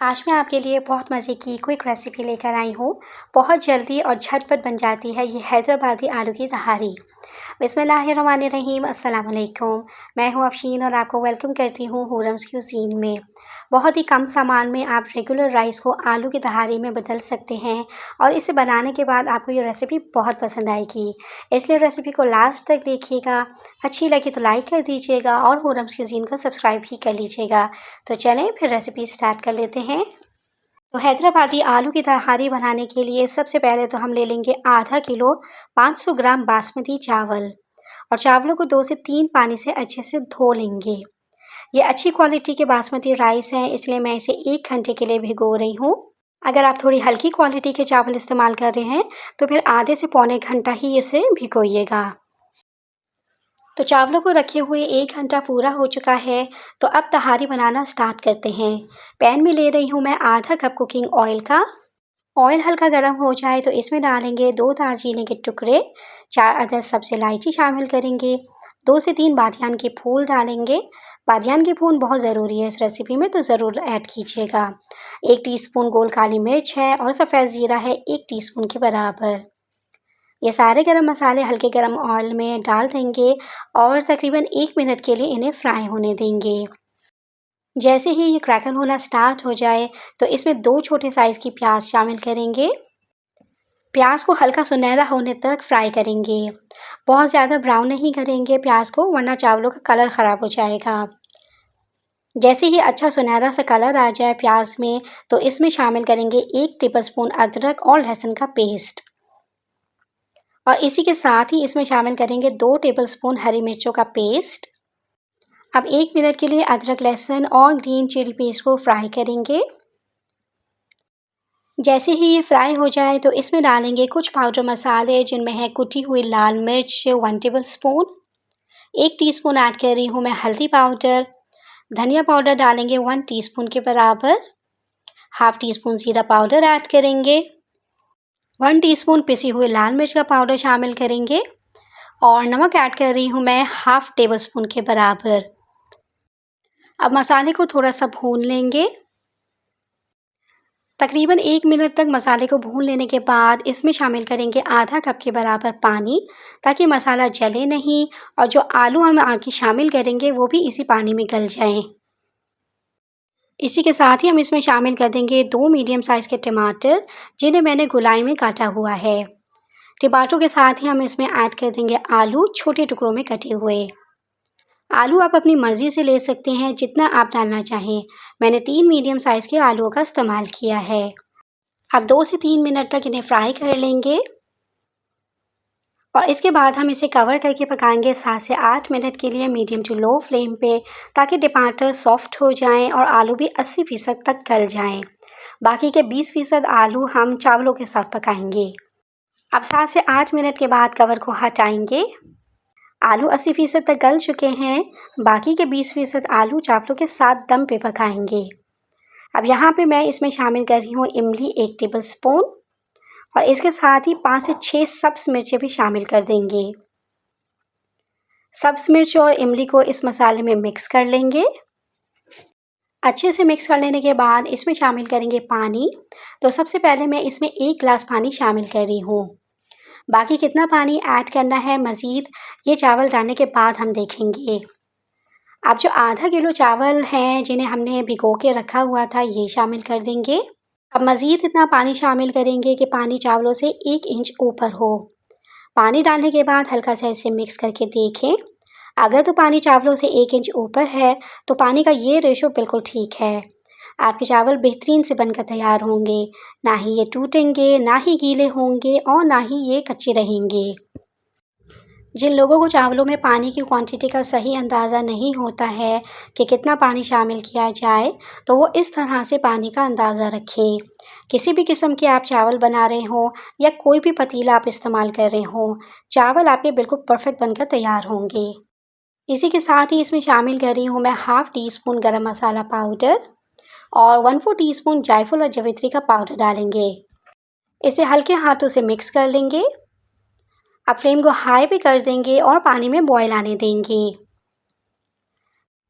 आज मैं आपके लिए बहुत मज़े की क्विक रेसिपी लेकर आई हूँ। बहुत जल्दी और झटपट बन जाती है ये हैदराबादी आलू की तहारी। बिस्मिल्लाहिर्रहमानिर्रहीम, अस्सलाम वालेकुम। मैं हूँ अफ़शीन और आपको वेलकम करती हूँ हुरम्स क्यूज़ीन में। बहुत ही कम सामान में आप रेगुलर राइस को आलू की तहारी में बदल सकते हैं और इसे बनाने के बाद आपको ये रेसिपी बहुत पसंद आएगी। इसलिए रेसिपी को लास्ट तक देखिएगा। अच्छी लगी तो लाइक कर दीजिएगा और हुरम्स क्यूज़ीन को सब्सक्राइब भी कर लीजिएगा। तो चलें फिर रेसिपी स्टार्ट कर लेते हैं। तो हैदराबादी आलू की तहारी बनाने के लिए सबसे पहले तो हम ले लेंगे आधा किलो 500 ग्राम बासमती चावल और चावलों को 2 से 3 पानी से अच्छे से धो लेंगे। ये अच्छी क्वालिटी के बासमती राइस हैं, इसलिए मैं इसे 1 घंटे के लिए भिगो रही हूँ। अगर आप थोड़ी हल्की क्वालिटी के चावल इस्तेमाल कर रहे हैं तो फिर आधे से पौने घंटा ही इसे भिगोइएगा। तो चावलों को रखे हुए 1 घंटा पूरा हो चुका है, तो अब तहारी बनाना स्टार्ट करते हैं। पैन में ले रही हूँ मैं आधा कप कुकिंग ऑयल का। ऑयल हल्का गर्म हो जाए तो इसमें डालेंगे 2 दालचीनी के टुकड़े, 4 अदद सब्ज़ इलायची शामिल करेंगे, 2 से 3 बादियान के फूल डालेंगे। बादियान के फूल बहुत ज़रूरी है इस रेसिपी में, तो ज़रूर ऐड कीजिएगा। 1 टीस्पून गोल काली मिर्च है और सफ़ेद ज़ीरा है 1 टीस्पून के बराबर। ये सारे गरम मसाले हल्के गरम ऑयल में डाल देंगे और तकरीबन 1 मिनट के लिए इन्हें फ्राई होने देंगे। जैसे ही ये क्रैकल होना स्टार्ट हो जाए तो इसमें 2 छोटे साइज़ की प्याज शामिल करेंगे। प्याज को हल्का सुनहरा होने तक फ्राई करेंगे। बहुत ज़्यादा ब्राउन नहीं करेंगे प्याज को, वरना चावलों का कलर ख़राब हो जाएगा। जैसे ही अच्छा सुनहरा सा कलर आ जाए प्याज में, तो इसमें शामिल करेंगे 1 टेबलस्पून अदरक और लहसुन का पेस्ट और इसी के साथ ही इसमें शामिल करेंगे 2 टेबलस्पून हरी मिर्चों का पेस्ट। अब 1 मिनट के लिए अदरक, लहसुन और ग्रीन चिली पेस्ट को फ्राई करेंगे। जैसे ही ये फ्राई हो जाए तो इसमें डालेंगे कुछ पाउडर मसाले, जिनमें है कुटी हुई लाल मिर्च 1 टेबलस्पून, 1 टीस्पून ऐड कर रही हूँ मैं हल्दी पाउडर, धनिया पाउडर डालेंगे 1 टीस्पून के बराबर, हाफ़ टीस्पून ज़ीरा पाउडर ऐड करेंगे, 1 टीस्पून पिसी हुई लाल मिर्च का पाउडर शामिल करेंगे और नमक ऐड कर रही हूँ मैं हाफ़ टेबलस्पून के बराबर। अब मसाले को थोड़ा सा भून लेंगे। तकरीबन 1 मिनट तक मसाले को भून लेने के बाद इसमें शामिल करेंगे आधा कप के बराबर पानी, ताकि मसाला जले नहीं और जो आलू हम आगे शामिल करेंगे वो भी इसी पानी में गल जाएं। इसी के साथ ही हम इसमें शामिल कर देंगे 2 मीडियम साइज़ के टमाटर, जिन्हें मैंने गोलाई में काटा हुआ है। टमाटरों के साथ ही हम इसमें ऐड कर देंगे आलू छोटे टुकड़ों में कटे हुए। आलू आप अपनी मर्ज़ी से ले सकते हैं, जितना आप डालना चाहें। मैंने 3 मीडियम साइज़ के आलूओं का इस्तेमाल किया है। अब 2 से 3 मिनट तक इन्हें फ्राई कर लेंगे और इसके बाद हम इसे कवर करके पकाएंगे 7 से 8 मिनट के लिए मीडियम टू लो फ्लेम पे, ताकि टमाटर सॉफ्ट हो जाएं और आलू भी 80% तक गल जाएं। बाकी के 20% आलू हम चावलों के साथ पकाएंगे। अब 7 से 8 मिनट के बाद कवर को हटाएंगे। आलू 80% तक गल चुके हैं। बाकी के 20% आलू चावलों के साथ दम पे पकाएंगे। अब यहाँ पे मैं इसमें शामिल कर रही हूँ इमली 1 टेबलस्पून और इसके साथ ही 5 से 6 सब्ज़ मिर्चें भी शामिल कर देंगे। सब्ज़ मिर्च और इमली को इस मसाले में मिक्स कर लेंगे। अच्छे से मिक्स कर लेने के बाद इसमें शामिल करेंगे पानी। तो सबसे पहले मैं इसमें 1 गिलास पानी शामिल कर रही हूँ। बाकी कितना पानी ऐड करना है मज़ीद, ये चावल डालने के बाद हम देखेंगे। अब जो आधा किलो चावल हैं, जिन्हें हमने भिगो के रखा हुआ था, ये शामिल कर देंगे। अब मज़ीद इतना पानी शामिल करेंगे कि पानी चावलों से 1 इंच ऊपर हो। पानी डालने के बाद हल्का सा इसे मिक्स करके देखें। अगर तो पानी चावलों से 1 इंच ऊपर है, तो पानी का ये रेशो बिल्कुल ठीक है। आपके चावल बेहतरीन से बनकर तैयार होंगे। ना ही ये टूटेंगे, ना ही गीले होंगे और ना ही ये कच्चे रहेंगे। जिन लोगों को चावलों में पानी की क्वांटिटी का सही अंदाज़ा नहीं होता है कि कितना पानी शामिल किया जाए, तो वो इस तरह से पानी का अंदाज़ा रखें। किसी भी किस्म के आप चावल बना रहे हों या कोई भी पतीला आप इस्तेमाल कर रहे हों, चावल आपके बिल्कुल परफेक्ट बनकर तैयार होंगे। इसी के साथ ही इसमें शामिल कर रही हूँ मैं हाफ़ टीस्पून गरम मसाला पाउडर और 1/4 टीस्पून जायफल और जवित्री का पाउडर डालेंगे। इसे हल्के हाथों से मिक्स कर लेंगे। अब फ्लेम को हाई पे कर देंगे और पानी में बॉयल आने देंगे।